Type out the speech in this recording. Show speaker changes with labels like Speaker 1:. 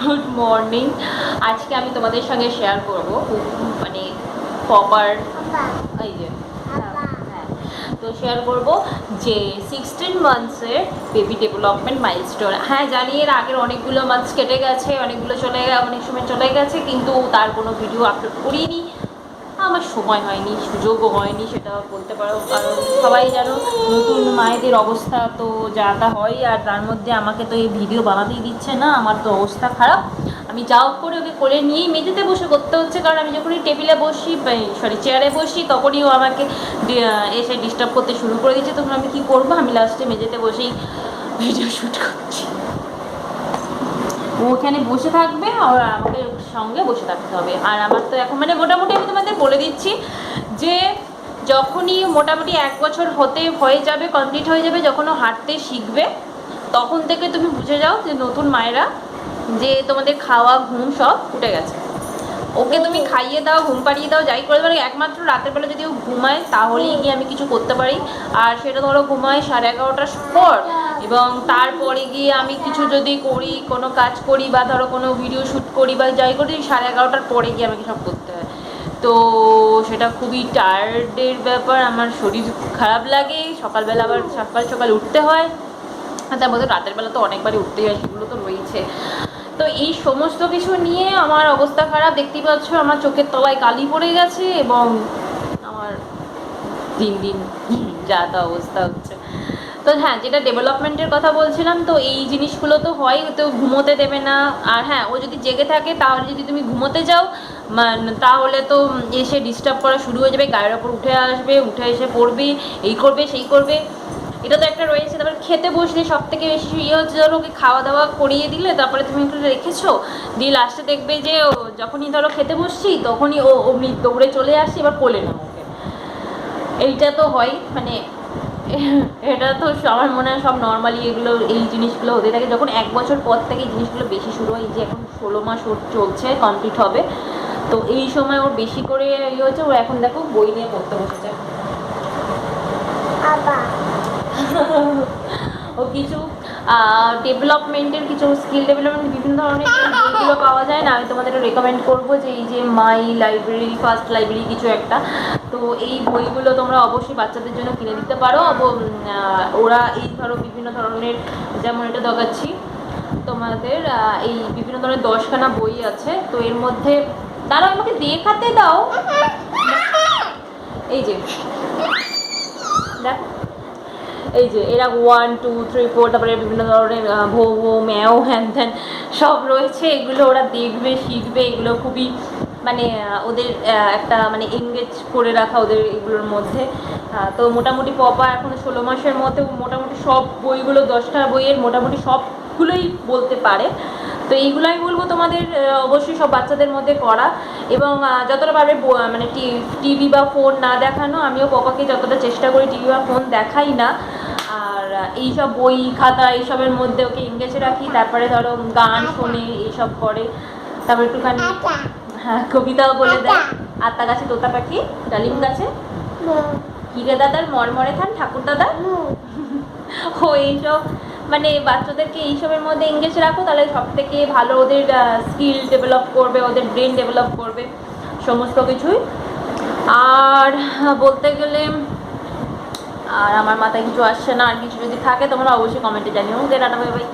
Speaker 1: Good morning. আজকে আমি তোমাদের সঙ্গে শেয়ার করব মানে প্রপার এই যে হ্যাঁ, তো শেয়ার করব যে 16 মান্থসের বেবি ডেভেলপমেন্ট মাইলস্টোন। হ্যাঁ জানি এর আগের অনেকগুলো মান্থস কেটে গেছে, অনেকগুলো অনেক সময় চলে গেছে, কিন্তু তার কোনো ভিডিও আপলোড করিনি। আমার সময় হয়নি, সুযোগও হয়নি, সেটা বলতে পারো। কারণ সবাই জানো নতুন মায়েদের অবস্থা তো যা তা হয়, আর তার মধ্যে আমাকে তো এই ভিডিও বানাতেই দিচ্ছে না, আমার তো অবস্থা খারাপ। আমি যাও করে ওকে কোলে নিয়েই মেঝেতে বসে করতে হচ্ছে, কারণ আমি যখনই টেবিলে বসি চেয়ারে বসি তখনই ও আমাকে এসে ডিস্টার্ব করতে শুরু করে দিচ্ছে। তখন আমি কি করবো, আমি লাস্টে মেঝেতে বসেই ভিডিও শ্যুট করছি। ও ওখানে বসে থাকবে আর আমাকে সঙ্গে বসে থাকতে হবে। আর আমার তো এখন মানে মোটামুটি আমি তোমাদের বলে দিচ্ছি যে যখনই মোটামুটি 1 বছর হয়ে যাবে, কমপ্লিট হয়ে যাবে, যখন ও হাঁটতে শিখবে, তখন থেকে তুমি বুঝে যাও যে নতুন মায়েরা যে তোমাদের খাওয়া ঘুম সব উঠে গেছে। ওকে তুমি খাইয়ে দাও, ঘুম পাড়িয়ে দাও, যাই করে দাও, একমাত্র রাতের বেলা যদি ও ঘুমায় তাহলেই গিয়ে আমি কিছু করতে পারি। আর সেটা ধরো ঘুমায় 11:30টার পর, এবং তারপরে গিয়ে আমি কিছু যদি করি, কোনো কাজ করি বা ধরো কোনো ভিডিও শ্যুট করি বা যাই করি, 11:30টার পরে গিয়ে আমাকে সব করতে হয়। তো সেটা খুবই টায়ার্ডের ব্যাপার, আমার শরীর খারাপ লাগে, সকালবেলা আবার সকাল সকাল উঠতে হয়, আর তার মধ্যে রাতের বেলা তো অনেকবারই উঠতে হয়, সেগুলো তো রয়েছে। তো এই সমস্ত কিছু নিয়ে আমার অবস্থা খারাপ, দেখতেই পাচ্ছ আমার চোখের তলায় কালি পড়ে গেছে, এবং আমার দিন দিন যা তা অবস্থা হচ্ছে। তো হ্যাঁ, যেটা ডেভেলপমেন্টের কথা বলছিলাম, তো এই জিনিসগুলো তো হয়, তো ঘুমোতে দেবে না। আর হ্যাঁ, ও যদি জেগে থাকে তাহলে যদি তুমি ঘুমোতে যাও তাহলে তো এসে ডিস্টার্ব করা শুরু হয়ে যাবে, গায়ের ওপর উঠে আসবে, উঠে এসে পড়বে, এই করবে সেই করবে, এটা তো একটা রয়েছে। তারপরে খেতে বসলে সব থেকে বেশি ইয়ে হচ্ছে, ধরো ওকে খাওয়া দাওয়া করিয়ে দিলে তারপরে তুমি একটু রেখেছো, দিয়ে লাস্টে দেখবে যে যখনই ধরো খেতে বসছি তখনই ও অমনি দৌড়ে চলে আসছে, এবার কোলে নাও ওকে। এইটা তো হয়, মানে এটা তো আমার মনে হয় সব নর্মালি এগুলো এই জিনিসগুলো হতে থাকে। যখন 1 বছর পর থেকে এই জিনিসগুলো বেশি শুরু হয়, যে এখন 16 মাস ওর চলছে, কমপ্লিট হবে, তো এই সময় ওর বেশি করে ইয়ে হচ্ছে। ও এখন দেখো বই নিয়ে পড়তে বসেছে। ও কিছু ডেভেলপমেন্টের, কিছু স্কিল ডেভেলপমেন্ট বিভিন্ন ধরনের বইগুলো পাওয়া যায় না, আমি তোমাদের রেকমেন্ড করবো যে এই যে মাই লাইব্রেরি, ফার্স্ট লাইব্রেরি কিছু একটা, তো এই বইগুলো তোমরা অবশ্যই বাচ্চাদের জন্য কিনে দিতে পারো। ওরা এই ধরো বিভিন্ন ধরনের, যেমন এটা দেখাচ্ছি তোমাদের, এই বিভিন্ন ধরনের 10খানা বই আছে। তো এর মধ্যে দাঁড়াও আমাকে দেখাতে দাও, এই যে দেখো, এই যে এরা 1 2 3 4, তারপরে বিভিন্ন ধরনের ভো ভো ম্যাও হ্যান ত্যান সব রয়েছে। এগুলো ওরা দেখবে, শিখবে, এগুলো খুবই মানে ওদের একটা মানে এনগেজ করে রাখা ওদের এগুলোর মধ্যে। তো মোটামুটি পপা এখন 16 মাসের মধ্যে মোটামুটি সব বইগুলো, 10টা বইয়ের মোটামুটি সবগুলোই বলতে পারে। তো এইগুলো আমি বলবো তোমাদের অবশ্যই সব বাচ্চাদের মধ্যে করা, এবং যতটা পারবে মানে টিভি বা ফোন না দেখানো। আমিও পপাকে যতটা চেষ্টা করি টিভি বা ফোন দেখাই না, আর এইসব বই খাতা এইসবের মধ্যে ওকে এঙ্গেজ রাখি। তারপরে ধরো গান শোনে, এইসব করে, তারপর একটুখানি হ্যাঁ কবিতাও বলে দেয়। আত্মা গাছে তোতা পাখি, ডালিম গাছে হিরে দাদার মরমরে থান ঠাকুর দাদা, ও এইসব মানে বাচ্চাদেরকে এইসবের মধ্যে এঙ্গেজ রাখো, তাহলে সব থেকে ভালো ওদের স্কিল ডেভেলপ করবে, ওদের ব্রেন ডেভেলপ করবে, সমস্ত কিছুই। আর বলতে গেলে আর আমার মাথায় কিছু আসছে না, আর কিছু যদি থাকে তোমরা অবশ্যই কমেন্টে জানিও। Tata bye bye.